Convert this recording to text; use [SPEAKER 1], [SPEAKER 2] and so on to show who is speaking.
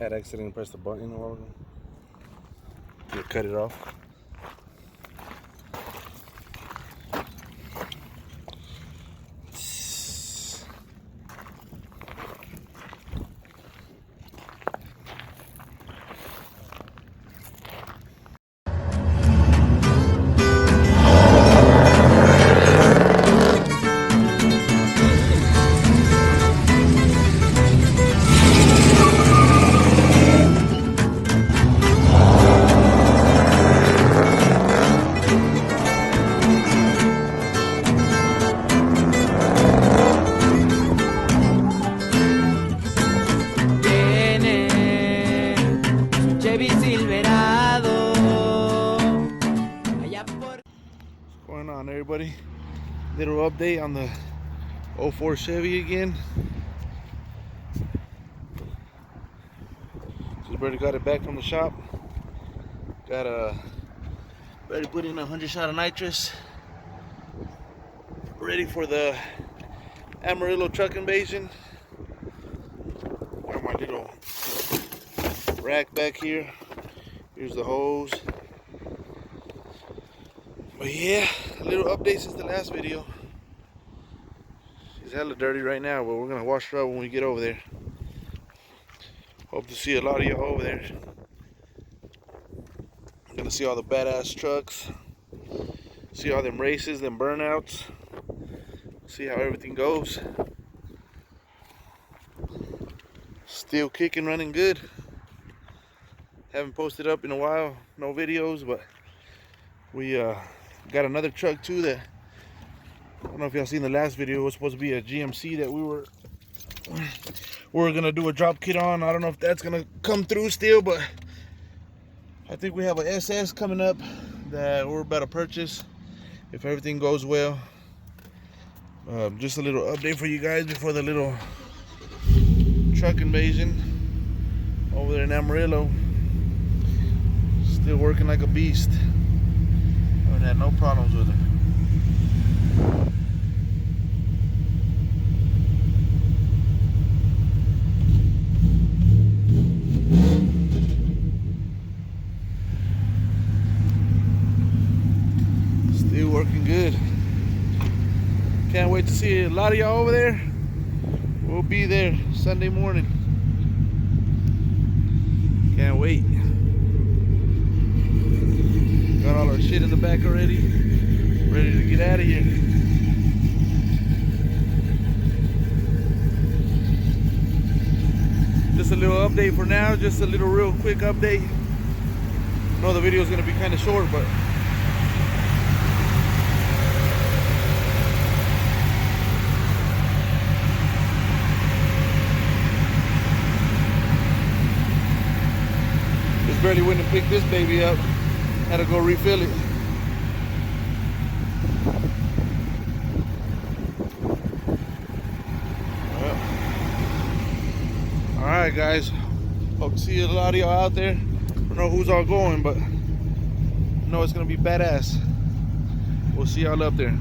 [SPEAKER 1] Had accidentally pressed the button a while ago. You cut it off.
[SPEAKER 2] Chevy silverado.
[SPEAKER 1] What's going on, everybody? Little update on the 04 Chevy again. Just already got it back from the shop. Got ready to put in 100 shot of nitrous. Ready for the Amarillo truck invasion. Got my little rack back here. Here's the hose. But yeah, a little update since the last video. It's hella dirty right now, but we're gonna wash her up when we get over there. Hope to see a lot of y'all over there. Gonna see all the badass trucks. See all them races, them burnouts. See how everything goes. Still kicking, running good. Haven't posted up in a while, no videos, but we got another truck too that I don't know if y'all seen the last video. It was supposed to be a GMC that we were gonna do a drop kit on. I don't know if that's gonna come through still, but I think we have a SS coming up that we're about to purchase if everything goes well. Just a little update for you guys before the little truck invasion over there in Amarillo. Still working like a beast. Haven't had no problems with her. Still working good. Can't wait to see a lot of y'all over there. We'll be there Sunday morning. Can't wait. Got all our shit in the back already. Ready to get out of here. Just a little update for now. Just a little real quick update. I know the video is going to be kind of short, but just barely went and picked this baby up. Had to go refill it. Well, all right, guys. Hope to see a lot of y'all out there. I don't know who's all going, but I know it's gonna be badass. We'll see y'all up there.